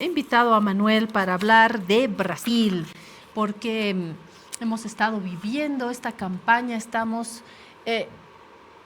He invitado a Manuel para hablar de Brasil, porque hemos estado viviendo esta campaña, estamos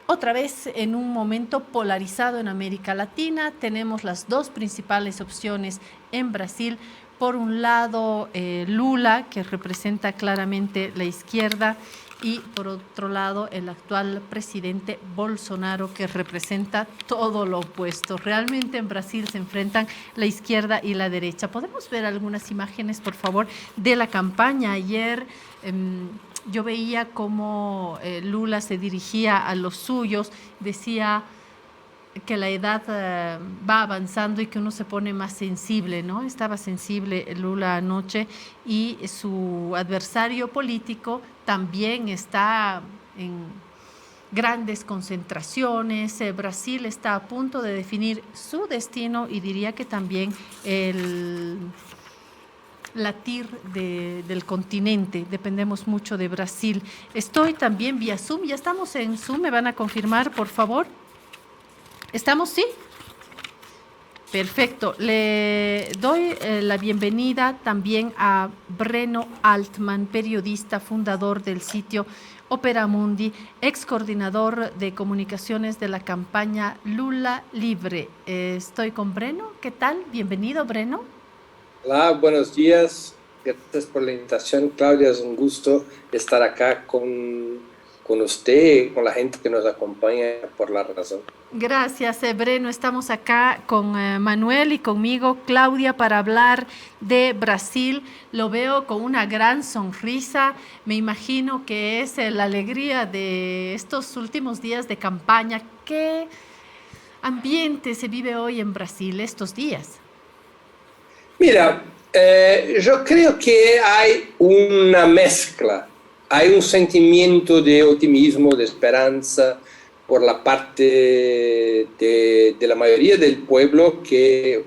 otra vez en un momento polarizado en América Latina. Tenemos las dos principales opciones en Brasil. Por un lado, Lula, que representa claramente la izquierda, y por otro lado, el actual presidente Bolsonaro, que representa todo lo opuesto. Realmente en Brasil se enfrentan la izquierda y la derecha. ¿Podemos ver algunas imágenes, por favor, de la campaña? Ayer yo veía cómo Lula se dirigía a los suyos, decía que la edad va avanzando y que uno se pone más sensible, ¿no? Estaba sensible Lula anoche, y su adversario político también está en grandes concentraciones. Brasil está a punto de definir su destino, y diría que también el latir del continente. Dependemos mucho de Brasil. Estoy también vía Zoom. Ya estamos en Zoom. ¿Me van a confirmar, por favor? ¿Estamos? ¿Sí? Perfecto. Le doy la bienvenida también a Breno Altman, periodista, fundador del sitio Opera Mundi, ex coordinador de comunicaciones de la campaña Lula Libre. Estoy con Breno. ¿Qué tal? Bienvenido, Breno. Hola, buenos días. Gracias por la invitación, Claudia. Es un gusto estar acá con usted y con la gente que nos acompaña por la razón. Gracias, Breno. Estamos acá con Manuel y conmigo, Claudia, para hablar de Brasil. Lo veo con una gran sonrisa. Me imagino que es la alegría de estos últimos días de campaña. ¿Qué ambiente se vive hoy en Brasil estos días? Mira, yo creo que hay una mezcla. Hay un sentimiento de optimismo, de esperanza por la parte de la mayoría del pueblo que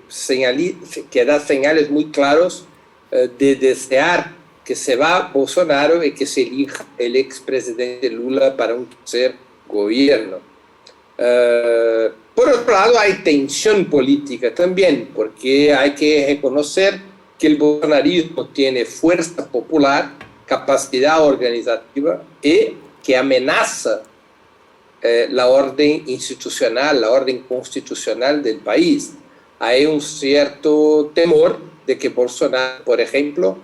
da señales muy claros de desear que se va Bolsonaro y que se elija el expresidente Lula para un tercer gobierno. Por otro lado, hay tensión política también, porque hay que reconocer que el bolsonarismo tiene fuerza popular, capacidad organizativa y que amenaza la orden institucional, la orden constitucional del país. Hay un cierto temor de que Bolsonaro, por ejemplo,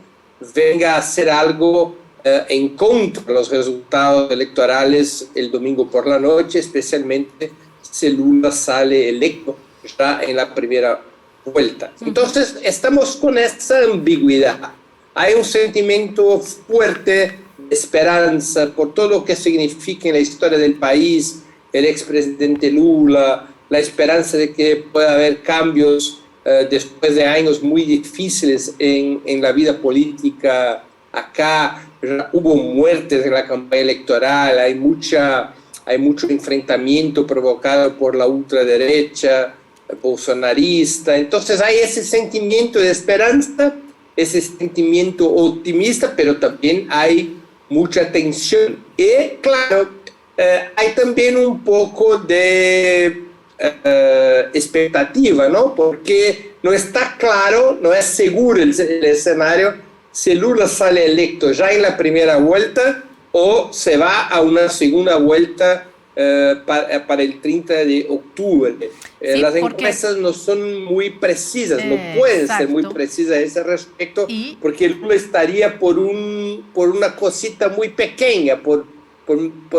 venga a hacer algo en contra de los resultados electorales el domingo por la noche, especialmente si Lula sale electo ya en la primera vuelta. Entonces, estamos con esa ambigüedad. Hay un sentimiento fuerte de esperanza por todo lo que significa en la historia del país el expresidente Lula, la esperanza de que pueda haber cambios después de años muy difíciles en la vida política acá. Hubo muertes en la campaña electoral, hay mucho enfrentamiento provocado por la ultraderecha bolsonarista. Entonces hay ese sentimiento de esperanza, ese sentimiento optimista, pero también hay mucha tensión. Y claro, hay también un poco de expectativa, ¿no? Porque no está claro, no es seguro el escenario si Lula sale electo ya en la primera vuelta o se va a una segunda vuelta para el 30 de octubre. Sí, Las porque encuestas no son muy precisas, no pueden ser muy exacto. precisas a ese respecto, Y porque Lula estaría por una cosita muy pequeña, por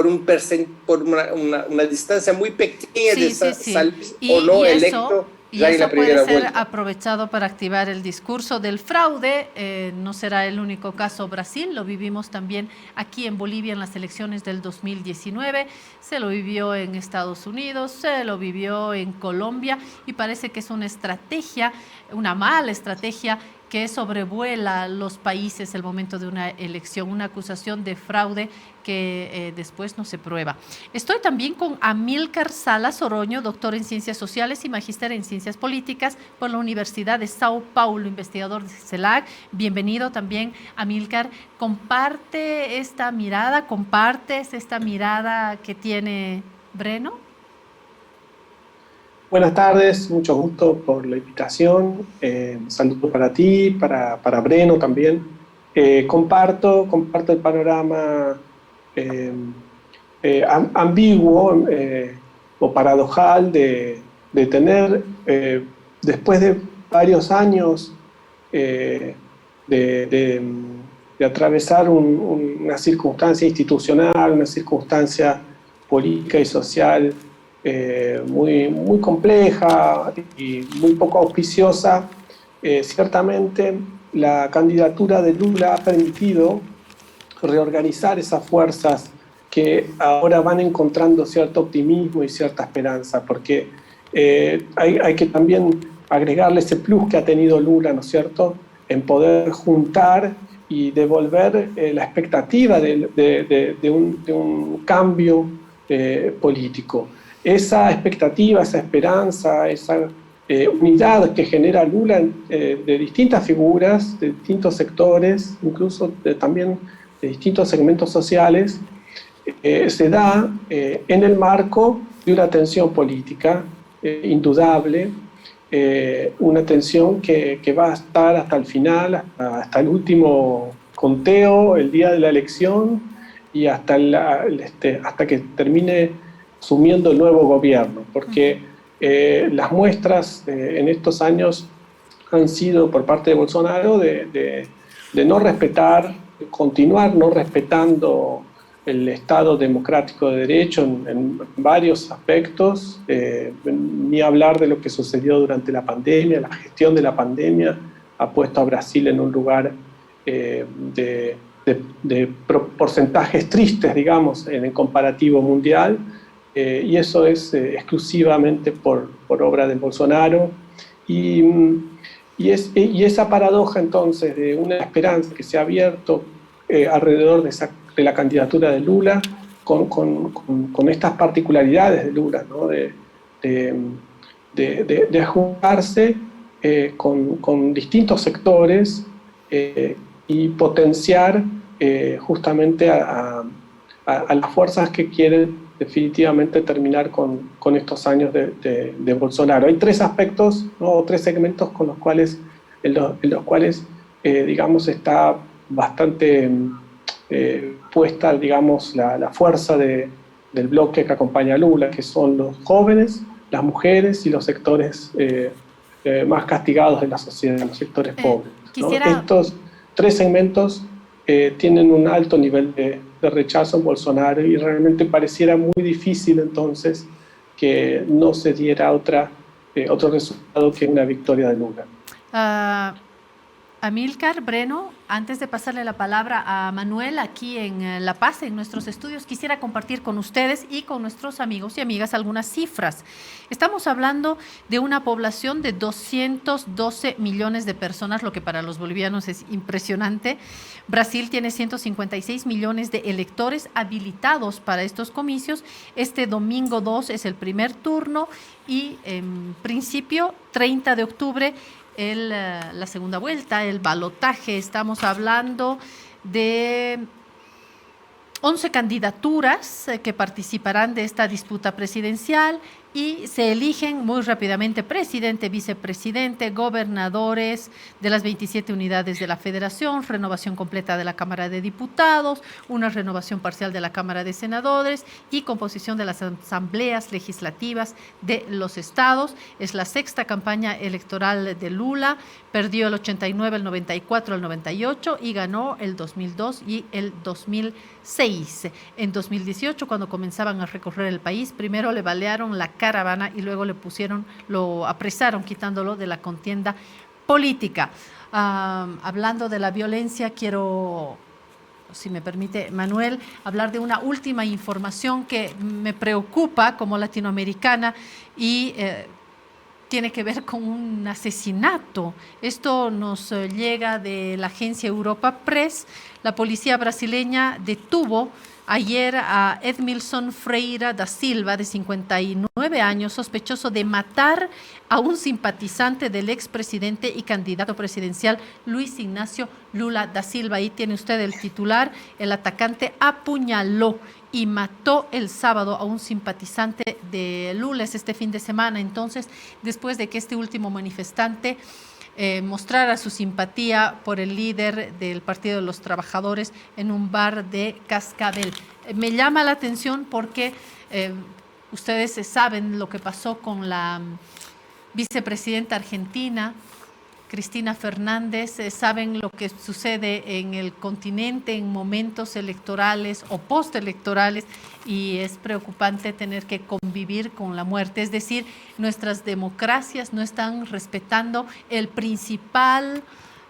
una distancia muy pequeña de sí, sí, sí. salir o no electo Y ya en eso la puede primera ser vuelta. aprovechado para activar el discurso del fraude. No será el único caso Brasil, lo vivimos también aquí en Bolivia en las elecciones del 2019, se lo vivió en Estados Unidos, se lo vivió en Colombia, y parece que es una estrategia, una mala estrategia, que sobrevuela los países el momento de una elección, una acusación de fraude que después no se prueba. Estoy también con Amílcar Salas Oroño, doctor en Ciencias Sociales y magíster en Ciencias Políticas por la Universidad de Sao Paulo, investigador de CELAC. Bienvenido también, Amílcar. ¿Compartes esta mirada que tiene Breno? Buenas tardes, mucho gusto por la invitación. Saludos para ti, para Breno también. Comparto el panorama eh, ambiguo o paradojal de tener, después de varios años eh, de, de- de atravesar una circunstancia institucional, una circunstancia política y social muy compleja y muy poco auspiciosa. Ciertamente la candidatura de Lula ha permitido reorganizar esas fuerzas que ahora van encontrando cierto optimismo y cierta esperanza, porque hay que también agregarle ese plus que ha tenido Lula, ¿no es cierto?, en poder juntar y devolver la expectativa de un cambio político. Esa expectativa, esa esperanza, esa unidad que genera Lula de distintas figuras, de distintos sectores, incluso también de distintos segmentos sociales, se da en el marco de una tensión política indudable, una tensión que va a estar hasta el final, hasta el último conteo, el día de la elección y hasta que termine asumiendo el nuevo gobierno, porque las muestras en estos años han sido por parte de Bolsonaro de no respetar, continuar no respetando el Estado democrático de derecho en varios aspectos, ni hablar de lo que sucedió durante la pandemia. La gestión de la pandemia ha puesto a Brasil en un lugar de porcentajes tristes, digamos, en el comparativo mundial, y eso es exclusivamente por obra de Bolsonaro. Y, y esa paradoja entonces de una esperanza que se ha abierto alrededor de la candidatura de Lula, con estas particularidades de Lula, ¿no? De juntarse con distintos sectores y potenciar justamente a las fuerzas que quieren definitivamente terminar con estos años de Bolsonaro. Hay tres aspectos, ¿no? Tres segmentos con los cuales, en los cuales digamos, está bastante puesta, digamos, la fuerza del bloque que acompaña a Lula, que son los jóvenes, las mujeres y los sectores más castigados de la sociedad, los sectores pobres, ¿no? Estos tres segmentos tienen un alto nivel de rechazo en Bolsonaro y realmente pareciera muy difícil entonces que no se diera otro resultado que una victoria de Lula. Amílcar, Breno, antes de pasarle la palabra a Manuel aquí en La Paz, en nuestros estudios, quisiera compartir con ustedes y con nuestros amigos y amigas algunas cifras. Estamos hablando de una población de 212 millones de personas, lo que para los bolivianos es impresionante. Brasil tiene 156 millones de electores habilitados para estos comicios. Este domingo 2 es el primer turno y en principio 30 de octubre la segunda vuelta, el balotaje. Estamos hablando de 11 candidaturas que participarán de esta disputa presidencial y se eligen muy rápidamente presidente, vicepresidente, gobernadores de las 27 unidades de la Federación, renovación completa de la Cámara de Diputados, una renovación parcial de la Cámara de Senadores y composición de las asambleas legislativas de los estados. Es la sexta campaña electoral de Lula, perdió el 89, el 94, el 98 y ganó el 2002 y el 2006. En 2018, cuando comenzaban a recorrer el país, primero le balearon la caravana y luego lo apresaron quitándolo de la contienda política. Hablando de la violencia, quiero, si me permite, Manuel, hablar de una última información que me preocupa como latinoamericana y tiene que ver con un asesinato. Esto nos llega de la agencia Europa Press. La policía brasileña detuvo ayer a Edmilson Freira da Silva, de 59 años, sospechoso de matar a un simpatizante del expresidente y candidato presidencial Luis Ignacio Lula da Silva. Ahí tiene usted el titular. El atacante apuñaló y mató el sábado a un simpatizante de Lula este fin de semana. Entonces, después de que este último manifestante mostrara su simpatía por el líder del Partido de los Trabajadores en un bar de Cascabel. Me llama la atención porque ustedes saben lo que pasó con la vicepresidenta argentina, Cristina Fernández, saben lo que sucede en el continente en momentos electorales o postelectorales, y es preocupante tener que convivir con la muerte. Es decir, nuestras democracias no están respetando el principal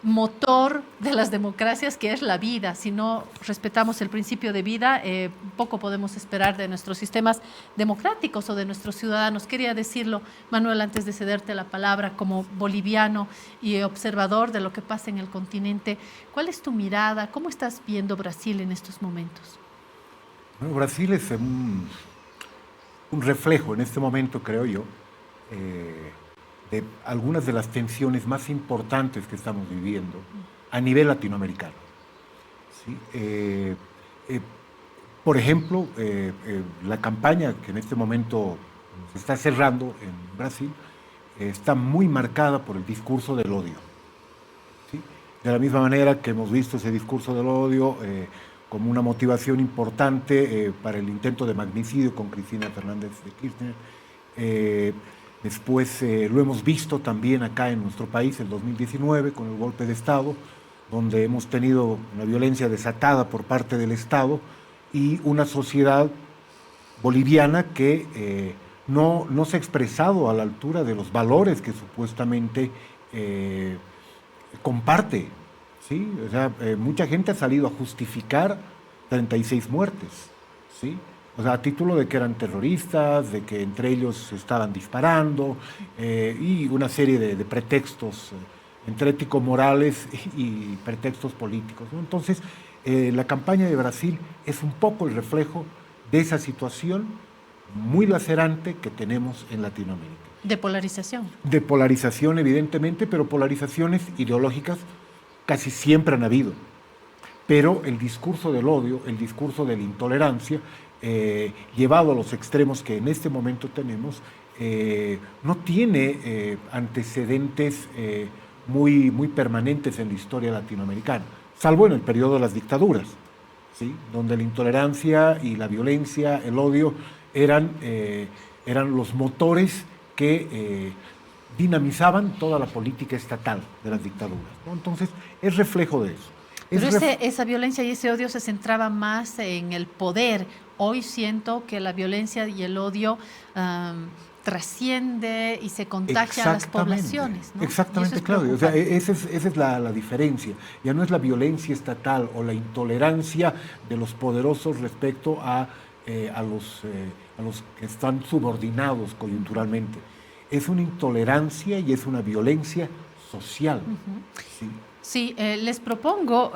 motor de las democracias, que es la vida. Si no respetamos el principio de vida, poco podemos esperar de nuestros sistemas democráticos o de nuestros ciudadanos. Quería decirlo, Manuel, antes de cederte la palabra, como boliviano y observador de lo que pasa en el continente. ¿Cuál es tu mirada? ¿Cómo estás viendo Brasil en estos momentos? Bueno, Brasil es un reflejo en este momento, creo yo, de algunas de las tensiones más importantes que estamos viviendo a nivel latinoamericano. ¿Sí? Por ejemplo, la campaña que en este momento se está cerrando en Brasil está muy marcada por el discurso del odio. ¿Sí? De la misma manera que hemos visto ese discurso del odio como una motivación importante para el intento de magnicidio con Cristina Fernández de Kirchner. Después lo hemos visto también acá en nuestro país, el 2019, con el golpe de Estado, donde hemos tenido una violencia desatada por parte del Estado y una sociedad boliviana que no se ha expresado a la altura de los valores que supuestamente comparte. ¿Sí? O sea, mucha gente ha salido a justificar 36 muertes, ¿sí? O sea, a título de que eran terroristas, de que entre ellos se estaban disparando y una serie de pretextos entre ético-morales y pretextos políticos, ¿no? Entonces, la campaña de Brasil es un poco el reflejo de esa situación muy lacerante que tenemos en Latinoamérica. De polarización. De polarización, evidentemente, pero polarizaciones ideológicas casi siempre han habido. Pero el discurso del odio, el discurso de la intolerancia, llevado a los extremos que en este momento tenemos, no tiene antecedentes muy permanentes en la historia latinoamericana, salvo en el periodo de las dictaduras, ¿sí? Donde la intolerancia y la violencia, el odio, eran los motores que dinamizaban toda la política estatal de las dictaduras, ¿no? Entonces, es reflejo de eso. Pero esa violencia y ese odio se centraba más en el poder. Hoy siento que la violencia y el odio trasciende y se contagia a las poblaciones, ¿no? Exactamente, Claudia. O sea, esa es la diferencia. Ya no es la violencia estatal o la intolerancia de los poderosos respecto a los que están subordinados coyunturalmente. Es una intolerancia y es una violencia social. ¿Sí? Sí, les propongo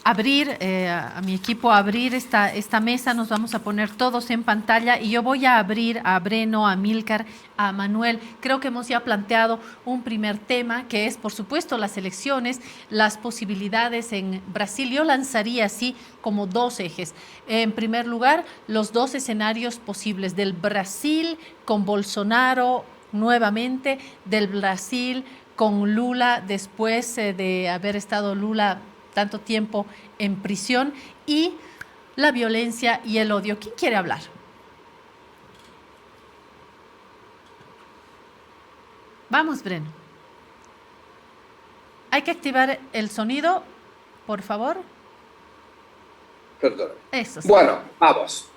abrir, a mi equipo, abrir esta mesa. Nos vamos a poner todos en pantalla y yo voy a abrir a Breno, a Amílcar, a Manuel. Creo que hemos ya planteado un primer tema, que es, por supuesto, las elecciones, las posibilidades en Brasil. Yo lanzaría así como dos ejes. En primer lugar, los dos escenarios posibles del Brasil con Bolsonaro nuevamente, del Brasil con Lula después de haber estado Lula tanto tiempo en prisión, y la violencia y el odio. ¿Quién quiere hablar? Vamos, Breno. Hay que activar el sonido, por favor. Perdón. Eso sí. Bueno, vamos.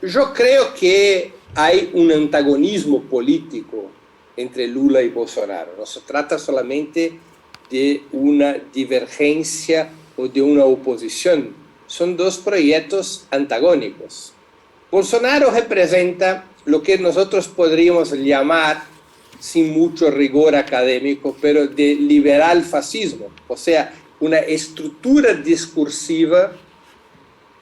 Yo creo que hay un antagonismo político entre Lula y Bolsonaro. No se trata solamente de una divergencia o de una oposición. Son dos proyectos antagónicos. Bolsonaro representa lo que nosotros podríamos llamar, sin mucho rigor académico, pero de liberal fascismo, o sea, una estructura discursiva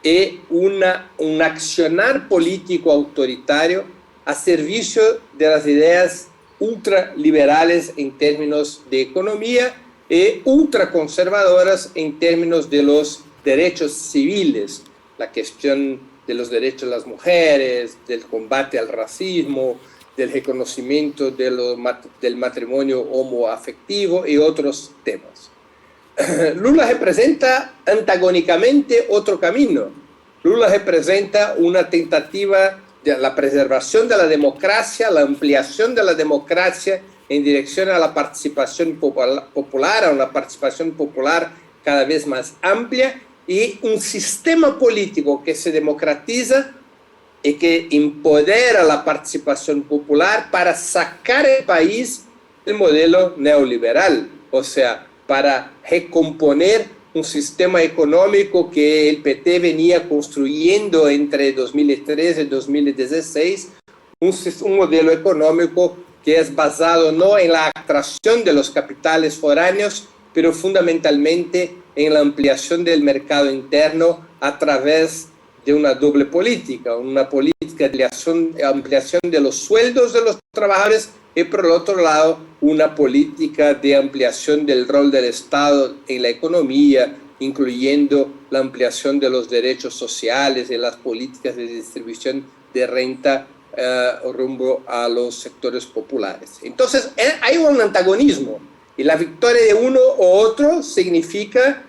y un accionar político autoritario a servicio de las ideas ultraliberales en términos de economía y ultraconservadoras en términos de los derechos civiles, la cuestión de los derechos de las mujeres, del combate al racismo, del reconocimiento del matrimonio homoafectivo y otros temas. Lula representa antagónicamente otro camino. Lula representa una tentativa de la preservación de la democracia, la ampliación de la democracia en dirección a la participación popular, a una participación popular cada vez más amplia, y un sistema político que se democratiza y que empodera la participación popular para sacar el país del modelo neoliberal, o sea, para recomponer un sistema económico que el PT venía construyendo entre 2013 y 2016, un modelo económico que es basado no en la atracción de los capitales foráneos, pero fundamentalmente en la ampliación del mercado interno a través de una doble política, una política de ampliación de los sueldos de los trabajadores y por el otro lado una política de ampliación del rol del Estado en la economía, incluyendo la ampliación de los derechos sociales y las políticas de distribución de renta rumbo a los sectores populares. Entonces hay un antagonismo y la victoria de uno u otro significa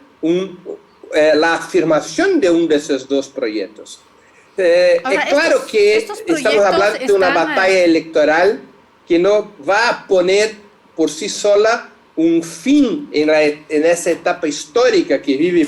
la afirmación de uno de esos dos proyectos. Ahora, es claro que estamos hablando de una batalla electoral que no va a poner por sí sola un fin en esa etapa histórica que vive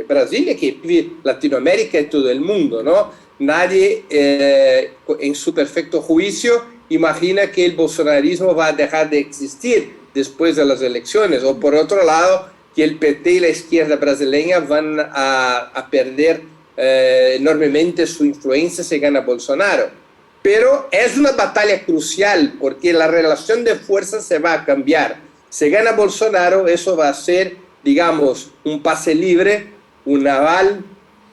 Brasil y que vive Latinoamérica y todo el mundo, ¿no? Nadie en su perfecto juicio imagina que el bolsonarismo va a dejar de existir después de las elecciones, o por otro lado, que el PT y la izquierda brasileña van a perder enormemente su influencia si gana Bolsonaro. Pero es una batalla crucial porque la relación de fuerzas se va a cambiar. Si gana Bolsonaro, eso va a ser, digamos, un pase libre, un aval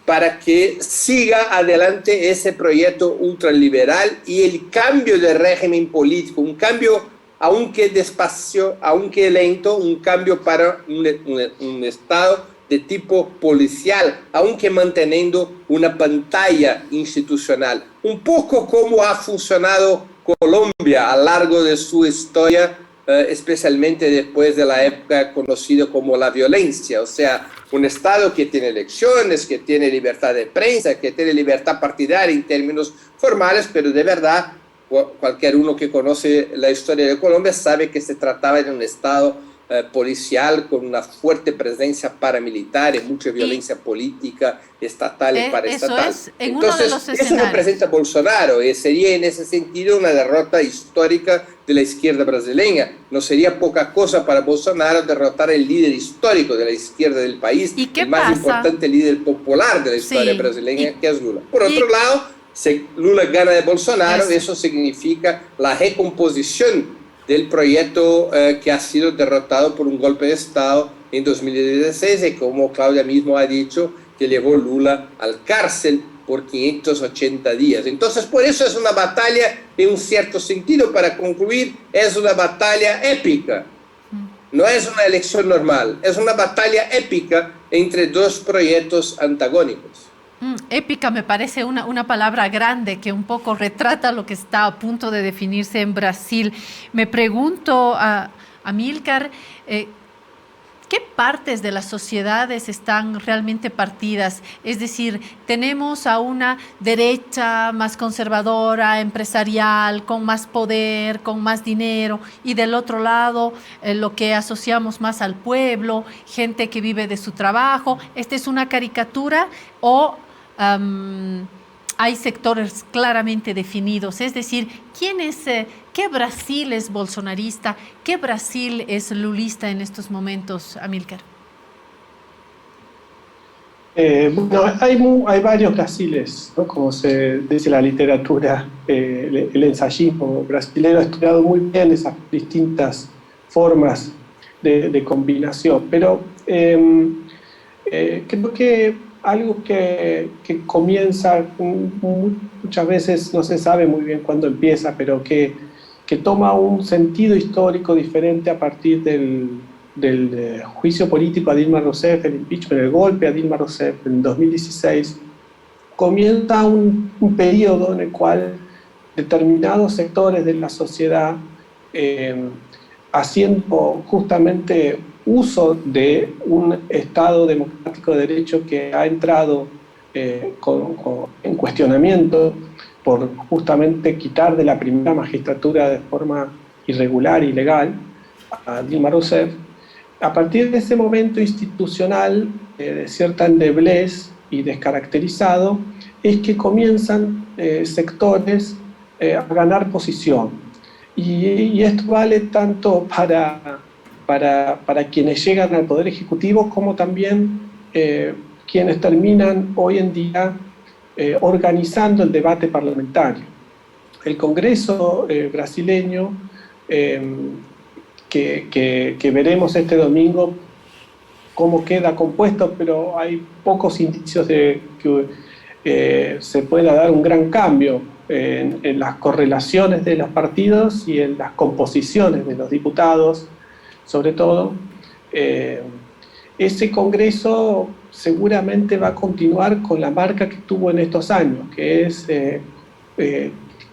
para que siga adelante ese proyecto ultraliberal y el cambio de régimen político, un cambio, aunque despacio, aunque lento, un cambio para un Estado de tipo policial, aunque manteniendo una pantalla institucional. Un poco como ha funcionado Colombia a lo largo de su historia, especialmente después de la época conocida como la violencia, o sea, un Estado que tiene elecciones, que tiene libertad de prensa, que tiene libertad partidaria en términos formales, pero de verdad, cualquier uno que conoce la historia de Colombia sabe que se trataba de un Estado policial con una fuerte presencia paramilitar y mucha violencia política estatal y paraestatal. Entonces, eso representa a Bolsonaro y sería en ese sentido una derrota histórica de la izquierda brasileña. No sería poca cosa para Bolsonaro derrotar el líder histórico de la izquierda del país, el más importante líder popular de la historia brasileña, que es Lula. Por otro lado, si Lula gana de Bolsonaro, eso significa la recomposición del proyecto que ha sido derrotado por un golpe de Estado en 2016 y como Claudia mismo ha dicho, que llevó Lula al cárcel por 580 días. Entonces, por eso es una batalla, en un cierto sentido, para concluir, es una batalla épica. No es una elección normal, es una batalla épica entre dos proyectos antagónicos. Épica me parece una palabra grande que un poco retrata lo que está a punto de definirse en Brasil. Me pregunto, Amílcar, ¿qué partes de las sociedades están realmente partidas? Es decir, tenemos a una derecha más conservadora, empresarial, con más poder, con más dinero, y del otro lado lo que asociamos más al pueblo, gente que vive de su trabajo. ¿Esta es una caricatura o hay sectores claramente definidos? Es decir, ¿qué Brasil es bolsonarista? ¿Qué Brasil es lulista en estos momentos, Amílcar? Bueno, hay varios Brasiles, ¿no? Como se dice en la literatura, el ensayismo brasileño ha estudiado muy bien esas distintas formas de combinación, pero creo que algo que comienza, muchas veces no se sabe muy bien cuándo empieza, pero que toma un sentido histórico diferente a partir del juicio político a Dilma Rousseff, el impeachment, el golpe a Dilma Rousseff en 2016. Comienza un periodo en el cual determinados sectores de la sociedad, haciendo justamente uso de un Estado democrático de derecho que ha entrado en cuestionamiento por justamente quitar de la primera magistratura de forma irregular, ilegal, a Dilma Rousseff. A partir de ese momento institucional de cierta endeblez y descaracterizado, es que comienzan sectores a ganar posición. Y esto vale tanto para quienes llegan al Poder Ejecutivo como también quienes terminan hoy en día organizando el debate parlamentario. El Congreso brasileño, que veremos este domingo cómo queda compuesto, pero hay pocos indicios de que se pueda dar un gran cambio en las correlaciones de los partidos y en las composiciones de los diputados, sobre todo. Ese Congreso seguramente va a continuar con la marca que tuvo en estos años, que es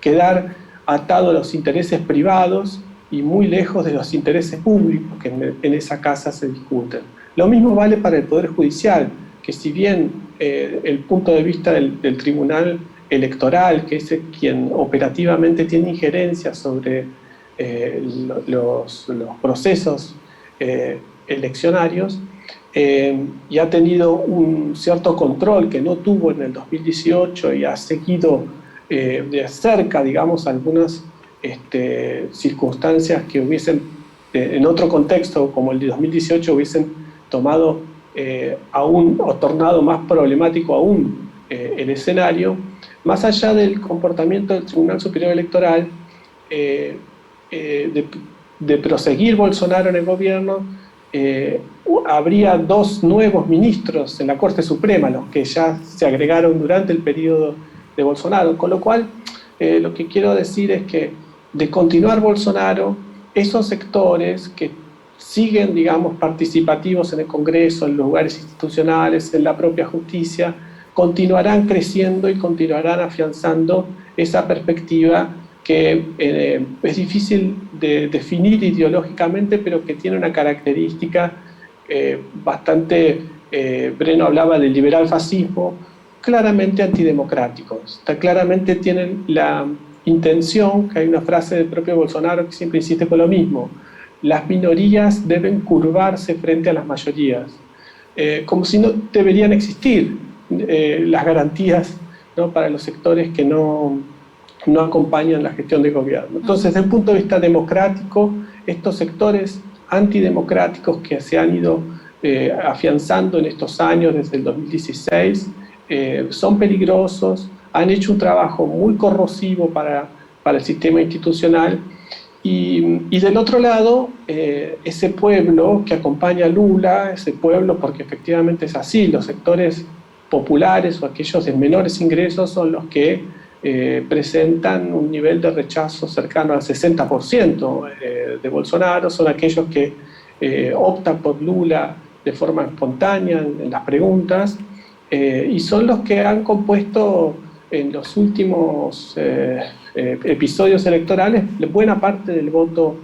quedar atado a los intereses privados y muy lejos de los intereses públicos que en esa casa se discuten. Lo mismo vale para el Poder Judicial, que si bien el punto de vista del Tribunal Electoral, que es quien operativamente tiene injerencia sobre los procesos eleccionarios, y ha tenido un cierto control que no tuvo en el 2018 y ha seguido de cerca, digamos, algunas circunstancias que hubiesen, en otro contexto como el de 2018, hubiesen tomado aún o tornado más problemático aún el escenario. Más allá del comportamiento del Tribunal Superior Electoral, de proseguir Bolsonaro en el gobierno, habría 2 nuevos ministros en la Corte Suprema, los que ya se agregaron durante el periodo de Bolsonaro, con lo cual lo que quiero decir es que de continuar Bolsonaro, esos sectores que siguen, digamos, participativos en el Congreso, en los lugares institucionales, en la propia justicia, continuarán creciendo y continuarán afianzando esa perspectiva que es difícil de definir ideológicamente, pero que tiene una característica bastante, Breno hablaba del liberal fascismo, claramente antidemocráticos. Claramente tienen la intención, que hay una frase del propio Bolsonaro que siempre insiste con lo mismo: las minorías deben curvarse frente a las mayorías, como si no deberían existir las garantías, ¿no?, para los sectores que no acompañan la gestión de gobierno. Entonces, desde el punto de vista democrático, estos sectores antidemocráticos que se han ido afianzando en estos años, desde el 2016, son peligrosos, han hecho un trabajo muy corrosivo para el sistema institucional. Y del otro lado, ese pueblo que acompaña a Lula, ese pueblo, porque efectivamente es así, los sectores populares o aquellos de menores ingresos son los que presentan un nivel de rechazo cercano al 60% de Bolsonaro, son aquellos que optan por Lula de forma espontánea en las preguntas, y son los que han compuesto en los últimos episodios electorales buena parte del voto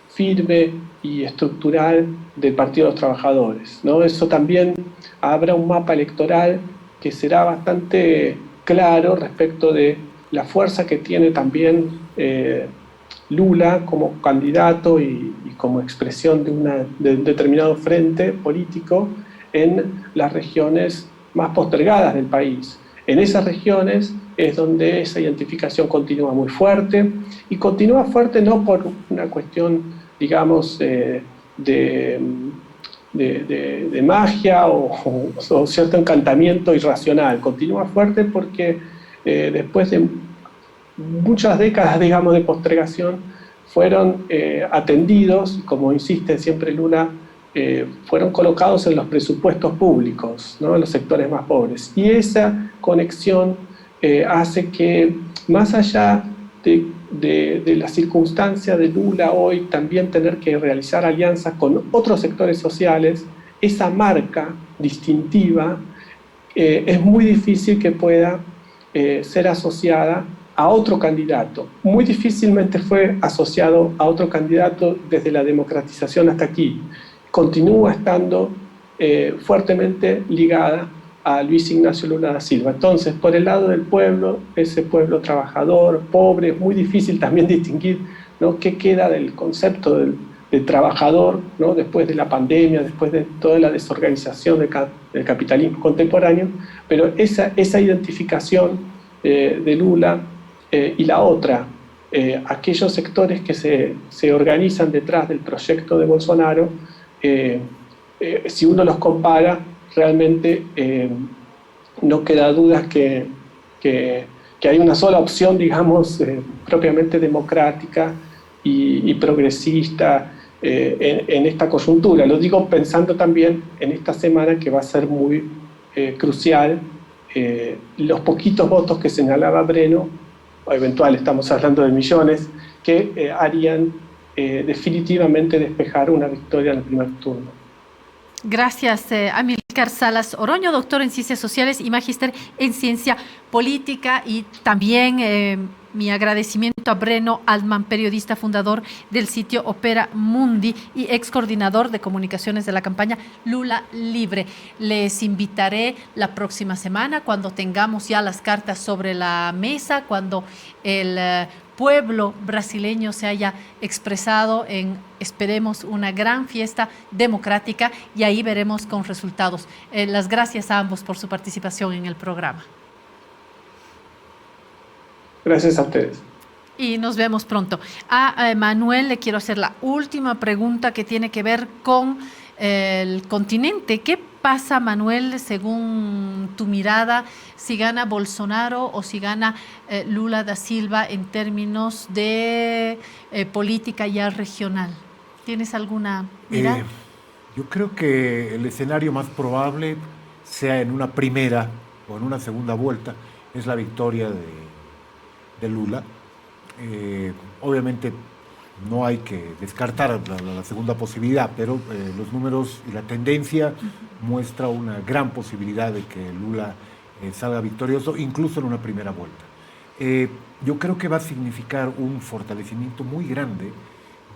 firme y estructural del Partido de los Trabajadores, ¿no? Eso también habrá un mapa electoral que será bastante claro respecto de la fuerza que tiene también Lula como candidato y como expresión de un determinado frente político en las regiones más postergadas del país. En esas regiones es donde esa identificación continúa muy fuerte, y continúa fuerte no por una cuestión, digamos, de magia o cierto encantamiento irracional. Continúa fuerte porque después de muchas décadas, digamos, de postergación, fueron atendidos, como insiste siempre Lula, fueron colocados en los presupuestos públicos, ¿no? En los sectores más pobres. Y esa conexión hace que, más allá de la circunstancia de Lula hoy, también tener que realizar alianzas con otros sectores sociales, esa marca distintiva es muy difícil que pueda ser asociada a otro candidato. Muy difícilmente fue asociado a otro candidato desde la democratización hasta aquí. Continúa estando fuertemente ligada a Luis Ignacio Lula da Silva. Entonces, por el lado del pueblo, ese pueblo trabajador, pobre, es muy difícil también distinguir, ¿no?, qué queda del concepto del trabajador, ¿no?, después de la pandemia, después de toda la desorganización del capitalismo contemporáneo, pero esa identificación de Lula y la otra, aquellos sectores que se organizan detrás del proyecto de Bolsonaro, si uno los compara, realmente no queda duda que hay una sola opción, digamos, propiamente democrática y progresista en esta coyuntura. Lo digo pensando también en esta semana que va a ser muy crucial. Los poquitos votos que señalaba Breno, o eventual, estamos hablando de millones, que harían definitivamente despejar una victoria en el primer turno. Gracias, Amílcar Salas Oroño, doctor en Ciencias Sociales y magíster en Ciencia Política. Y también mi agradecimiento a Breno Altman, periodista fundador del sitio Opera Mundi y ex coordinador de comunicaciones de la campaña Lula Libre. Les invitaré la próxima semana cuando tengamos ya las cartas sobre la mesa, cuando el pueblo brasileño se haya expresado en, esperemos, una gran fiesta democrática, y ahí veremos con resultados. Las gracias a ambos por su participación en el programa. Gracias a ustedes. Y nos vemos pronto. A Manuel le quiero hacer la última pregunta que tiene que ver con el continente. ¿Qué pasa, Manuel, según tu mirada, si gana Bolsonaro o si gana Lula da Silva en términos de política ya regional? ¿Tienes alguna mirada? Yo creo que el escenario más probable, sea en una primera o en una segunda vuelta, es la victoria de Lula. Obviamente no hay que descartar la segunda posibilidad, pero los números y la tendencia muestra una gran posibilidad de que Lula salga victorioso, incluso en una primera vuelta. Yo creo que va a significar un fortalecimiento muy grande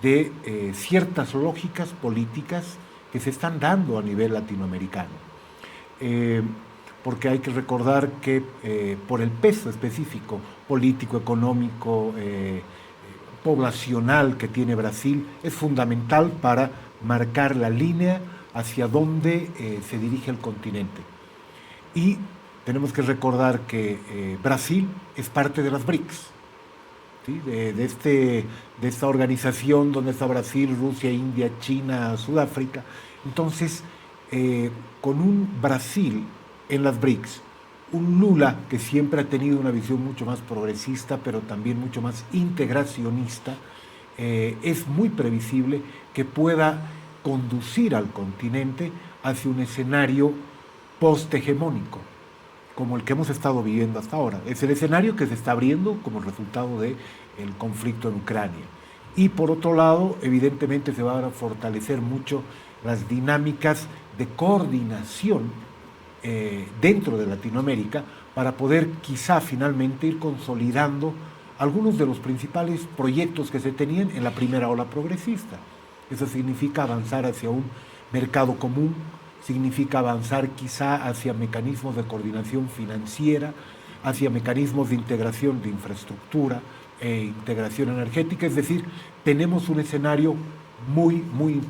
de ciertas lógicas políticas que se están dando a nivel latinoamericano. Porque hay que recordar que por el peso específico político, económico, poblacional que tiene Brasil, es fundamental para marcar la línea hacia donde se dirige el continente. Y tenemos que recordar que Brasil es parte de las BRICS, ¿sí? de esta organización donde está Brasil, Rusia, India, China, Sudáfrica. Entonces, con un Brasil en las BRICS, un Lula que siempre ha tenido una visión mucho más progresista, pero también mucho más integracionista, es muy previsible que pueda conducir al continente hacia un escenario post-hegemónico, como el que hemos estado viviendo hasta ahora. Es el escenario que se está abriendo como resultado del conflicto en Ucrania. Y por otro lado, evidentemente se van a fortalecer mucho las dinámicas de coordinación dentro de Latinoamérica para poder quizá finalmente ir consolidando algunos de los principales proyectos que se tenían en la primera ola progresista. Eso significa avanzar hacia un mercado común, significa avanzar quizá hacia mecanismos de coordinación financiera, hacia mecanismos de integración de infraestructura e integración energética. Es decir, tenemos un escenario muy